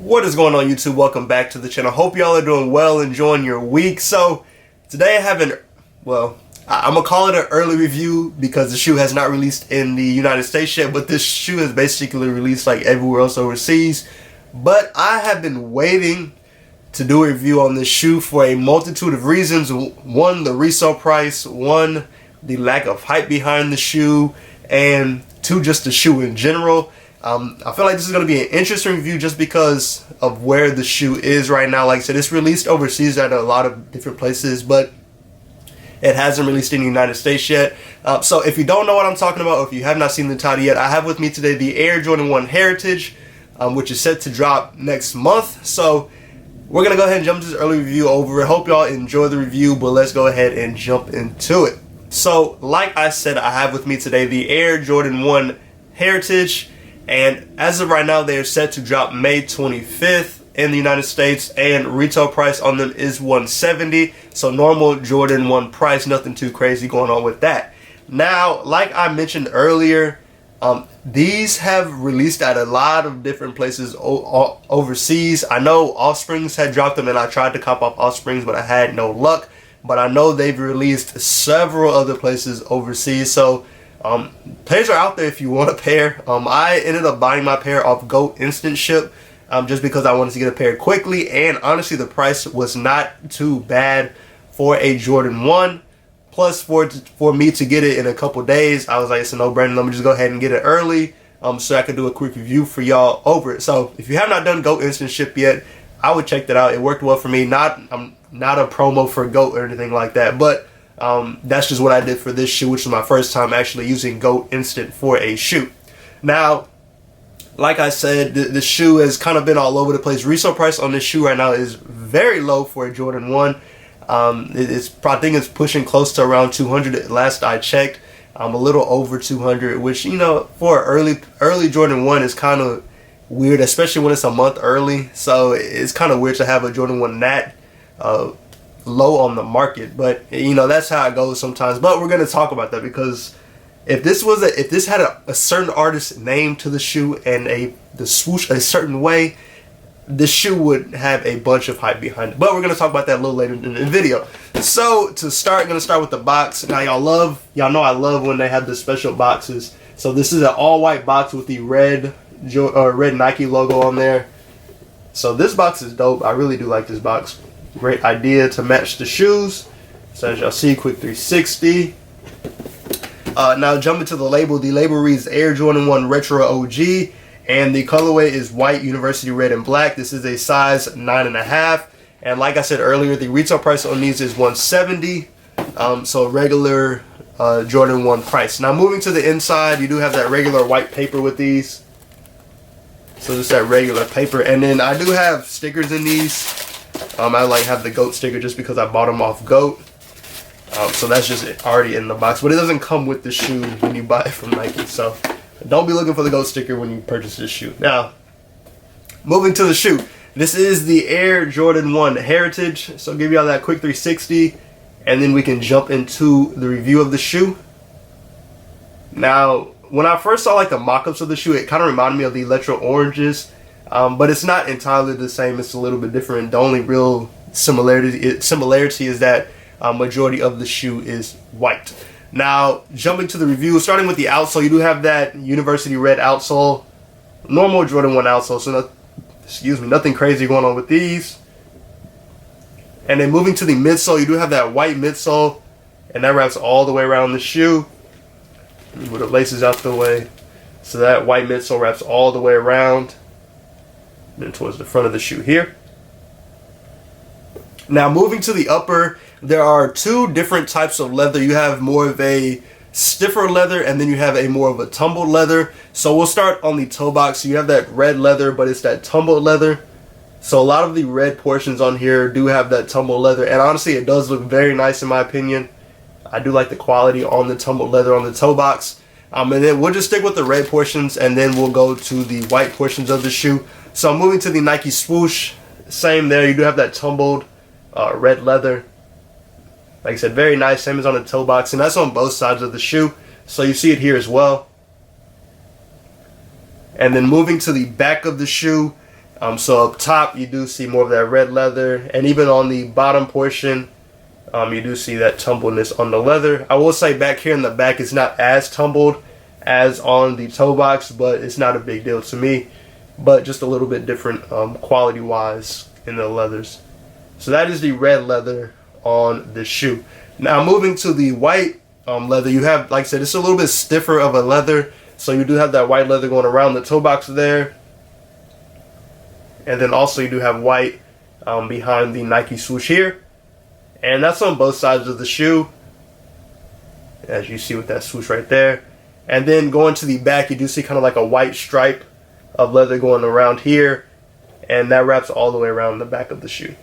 What is going on, YouTube? Welcome back to the channel. Hope y'all are doing well, enjoying your week. So today I have I'm gonna call it an early review because the shoe has not released in the United States yet, but this shoe is basically released like everywhere else overseas. But I have been waiting to do a review on this shoe for a multitude of reasons. One, the resale price. One, the lack of hype behind the shoe. And two, just the shoe in general. I feel like this is going to be an interesting review just because of where the shoe is right now. Like I said, it's released overseas at a lot of different places, but it hasn't released in the United States yet. So if you don't know what I'm talking about, or if you have not seen the title yet, I have with me today the Air Jordan 1 Heritage, which is set to drop next month. So we're going to go ahead and jump to this early review over it. Hope y'all enjoy the review, but let's go ahead and jump into it. So like I said, I have with me today the Air Jordan 1 Heritage. And as of right now, they are set to drop May 25th in the United States, and retail price on them is $170. So normal Jordan 1 price, nothing too crazy going on with that. Now, like I mentioned earlier, these have released at a lot of different places overseas. I know Offsprings had dropped them, and I tried to cop off Offsprings, but I had no luck. But I know they've released several other places overseas. So pairs are out there if you want a pair. I ended up buying my pair off GOAT Instant Ship just because I wanted to get a pair quickly, and honestly the price was not too bad for a Jordan 1. Plus for me to get it in a couple days, I was like, it's a no-brainer. Let me just go ahead and get it early so I could do a quick review for y'all over it. So if you have not done GOAT Instant Ship yet, I would check that out. It worked well for me. I'm not a promo for GOAT or anything like that, but that's just what I did for this shoe, which was my first time actually using GOAT Instant for a shoe. Now, like I said, the shoe has kind of been all over the place. Resale price on this shoe right now is very low for a Jordan 1. I think it's pushing close to around 200 last I checked. A little over 200, which, you know, for an early Jordan 1 is kind of weird, especially when it's a month early. So it's kind of weird to have a Jordan 1 that low on the market, but you know, that's how it goes sometimes. But we're going to talk about that because if this had a certain artist name to the shoe and the swoosh a certain way, the shoe would have a bunch of hype behind it. But we're going to talk about that a little later in the video. So to start, I'm going to start with the box. Now y'all know I love when they have the special boxes. So this is an all-white box with the red Nike logo on there. So this box is dope. I really do like this box. Great idea to match the shoes. So as y'all see, quick 360. Now jumping to the label. The label reads Air Jordan 1 Retro OG, and the colorway is white, university red, and black. This is a size 9.5, and like I said earlier, the retail price on these is $170. So regular Jordan 1 price. Now moving to the inside, you do have that regular white paper with these. So just that regular paper, and then I do have stickers in these. I have the GOAT sticker just because I bought them off GOAT. So that's just already in the box, but it doesn't come with the shoe when you buy it from Nike. So don't be looking for the GOAT sticker when you purchase this shoe. Now, moving to the shoe. This is the Air Jordan 1 Heritage. So I'll give y'all that quick 360, and then we can jump into the review of the shoe. Now, when I first saw like the mock-ups of the shoe, it kind of reminded me of the Electro Oranges. But it's not entirely the same. It's a little bit different. The only real similarity is that majority of the shoe is white. Now, jumping to the review, starting with the outsole, you do have that university red outsole, normal Jordan 1 outsole. So, nothing crazy going on with these. And then moving to the midsole, you do have that white midsole, and that wraps all the way around the shoe. Move the laces out the way. So that white midsole wraps all the way around. Then towards the front of the shoe here. Now moving to the upper, there are two different types of leather. You have more of a stiffer leather, and then you have a more of a tumbled leather. So we'll start on the toe box. So you have that red leather, but it's that tumbled leather. So a lot of the red portions on here do have that tumbled leather, and honestly it does look very nice in my opinion. I do like the quality on the tumbled leather on the toe box. And then we'll just stick with the red portions, and then we'll go to the white portions of the shoe. So moving to the Nike swoosh, same there. You do have that tumbled red leather. Like I said, very nice. Same as on the toe box, and that's on both sides of the shoe. So you see it here as well. And then moving to the back of the shoe, So up top you do see more of that red leather, and even on the bottom portion you do see that tumbleness on the leather. I will say back here in the back it's not as tumbled as on the toe box, but it's not a big deal to me, but just a little bit different quality wise in the leathers. So that is the red leather on the shoe. Now moving to the white leather, you have, like I said, it's a little bit stiffer of a leather, so you do have that white leather going around the toe box there, and then also you do have white behind the Nike swoosh here, and that's on both sides of the shoe, as you see with that swoosh right there. And then going to the back, you do see kind of like a white stripe of leather going around here, and that wraps all the way around the back of the shoe.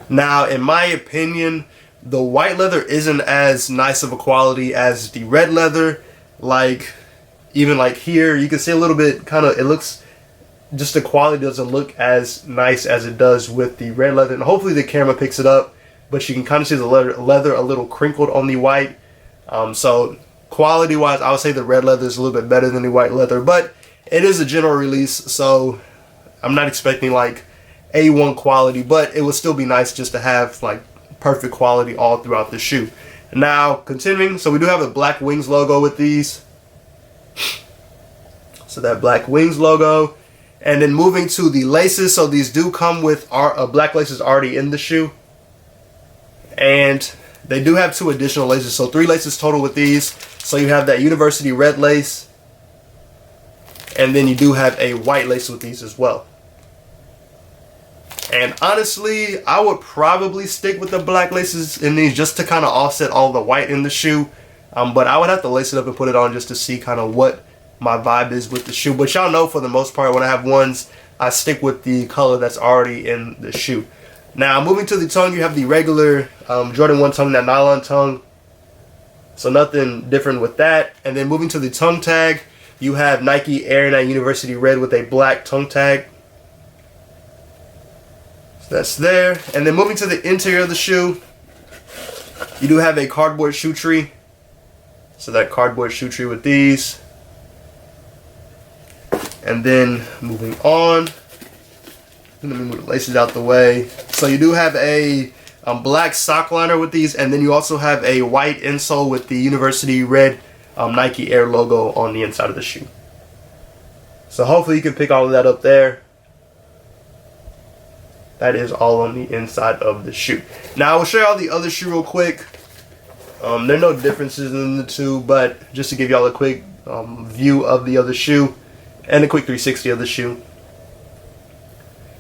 Now, in my opinion, the white leather isn't as nice of a quality as the red leather. Like, even like here, you can see a little bit kind of, it looks, just the quality doesn't look as nice as it does with the red leather. And hopefully the camera picks it up, but you can kind of see the leather a little crinkled on the white. So quality wise, I would say the red leather is a little bit better than the white leather, but it is a general release, so I'm not expecting like A1 quality, but it would still be nice just to have like perfect quality all throughout the shoe. Now continuing, so we do have a Black Wings logo with these, so that Black Wings logo. And then moving to the laces, so these do come with black laces already in the shoe, and they do have 2 additional laces, so 3 laces total with these. So you have that University red lace, and then you do have a white lace with these as well. And honestly, I would probably stick with the black laces in these just to kind of offset all the white in the shoe. But I would have to lace it up and put it on just to see kind of what my vibe is with the shoe. But y'all know, for the most part, when I have ones, I stick with the color that's already in the shoe. Now moving to the tongue, you have the regular Jordan 1 tongue, that nylon tongue. So nothing different with that. And then moving to the tongue tag, you have Nike Air 9 University red with a black tongue tag. So that's there. And then moving to the interior of the shoe, you do have a cardboard shoe tree. So that cardboard shoe tree with these. And then moving on, let me move the laces out the way. So you do have a black sock liner with these, and then you also have a white insole with the University red Nike Air logo on the inside of the shoe. So hopefully you can pick all of that up there. That is all on the inside of the shoe. Now I will show y'all the other shoe real quick. There are no differences in the two, but just to give y'all a quick view of the other shoe and a quick 360 of the shoe.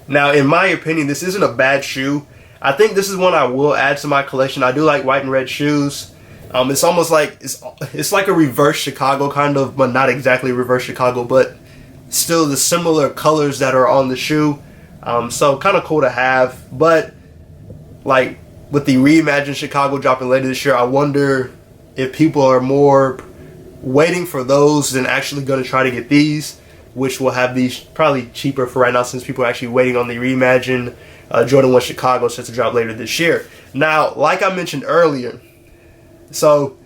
Now, in my opinion, this isn't a bad shoe. I think this is one I will add to my collection. I do like white and red shoes. It's almost like it's like a reverse Chicago kind of, but not exactly reverse Chicago, but still the similar colors that are on the shoe. So kind of cool to have. But like with the reimagined Chicago dropping later this year, I wonder if people are more waiting for those than actually going to try to get these, which will have these probably cheaper for right now, since people are actually waiting on the reimagined Jordan 1 Chicago set to drop later this year. Now, like I mentioned earlier, so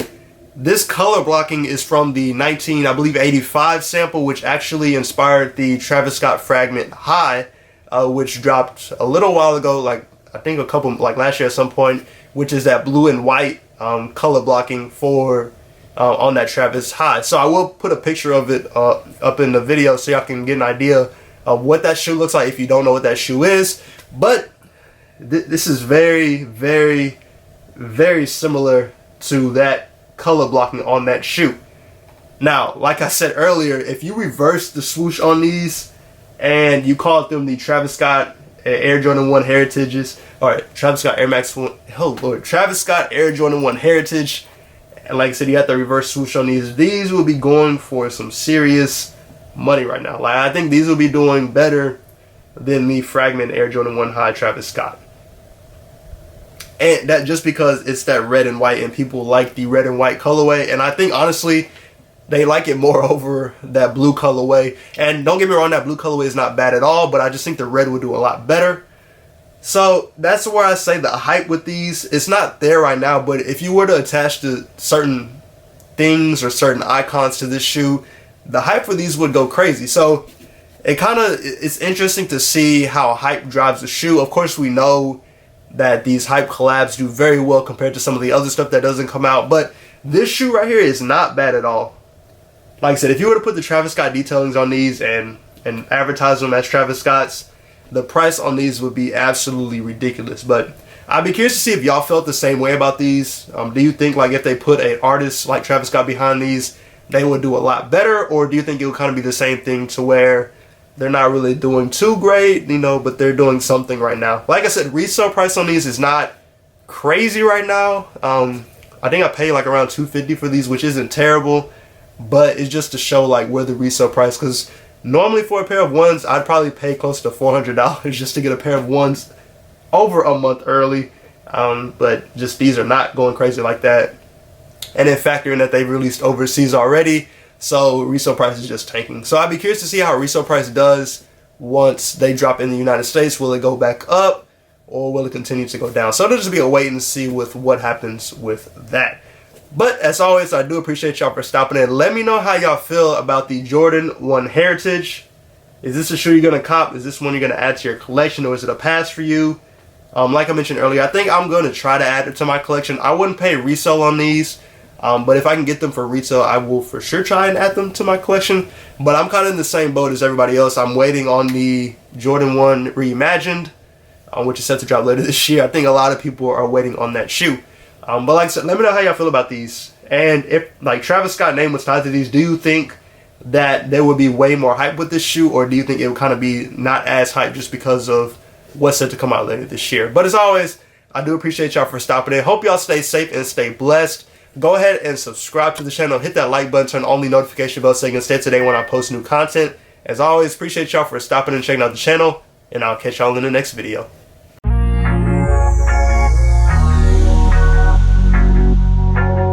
this color blocking is from the 1985 sample, which actually inspired the Travis Scott Fragment High, which dropped a little while ago, like I think like last year at some point, which is that blue and white color blocking for on that Travis High. So I will put a picture of it up in the video so y'all can get an idea of what that shoe looks like if you don't know what that shoe is. But this is very, very, very similar to that color blocking on that shoe. Now, like I said earlier, if you reverse the swoosh on these and you call them the Travis Scott Air Jordan 1 Heritages, or Travis Scott Air Max 1, oh Lord, Travis Scott Air Jordan 1 Heritage, and like I said, you have the reverse swoosh on these will be going for some serious money right now. Like, I think these will be doing better than the Fragment Air Jordan 1 High Travis Scott. And that just because it's that red and white, and people like the red and white colorway, and I think honestly they like it more over that blue colorway. And don't get me wrong, that blue colorway is not bad at all, but I just think the red would do a lot better. So that's where I say the hype with these, it's not there right now, but if you were to attach to certain things or certain icons to this shoe, the hype for these would go crazy. So it's interesting to see how hype drives the shoe. Of course, we know that these hype collabs do very well compared to some of the other stuff that doesn't come out, but this shoe right here is not bad at all. Like I said, if you were to put the Travis Scott detailings on these and advertise them as Travis Scott's, the price on these would be absolutely ridiculous. But I'd be curious to see if y'all felt the same way about these. Do you think like if they put an artist like Travis Scott behind these, they would do a lot better? Or do you think it would kind of be the same thing to where they're not really doing too great, you know, but they're doing something right now? Like I said, resale price on these is not crazy right now. I think I paid like around $250 for these, which isn't terrible, but it's just to show like where the resale price, because normally for a pair of ones, I'd probably pay close to $400 just to get a pair of ones over a month early. But just these are not going crazy like that. And then factor in that they've released overseas already, so resale price is just tanking. So I'd be curious to see how resale price does once they drop in the United States. Will it go back up or will it continue to go down? So it'll just be a wait and see with what happens with that. But as always, I do appreciate y'all for stopping in. Let me know how y'all feel about the Jordan 1 Heritage. Is this a shoe you're going to cop? Is this one you're going to add to your collection, or is it a pass for you? Like I mentioned earlier, I think I'm going to try to add it to my collection. I wouldn't pay resale on these, but if I can get them for retail, I will for sure try and add them to my collection. But I'm kind of in the same boat as everybody else. I'm waiting on the Jordan 1 Reimagined, which is set to drop later this year. I think a lot of people are waiting on that shoe. But like I said, let me know how y'all feel about these. And if like Travis Scott's name was tied to these, do you think that there would be way more hype with this shoe, or do you think it would kind of be not as hype just because of what's set to come out later this year? But as always, I do appreciate y'all for stopping in. Hope y'all stay safe and stay blessed. Go ahead and subscribe to the channel. Hit that like button, turn on the notification bell so you can stay today when I post new content. As always, appreciate y'all for stopping and checking out the channel, and I'll catch y'all in the next video.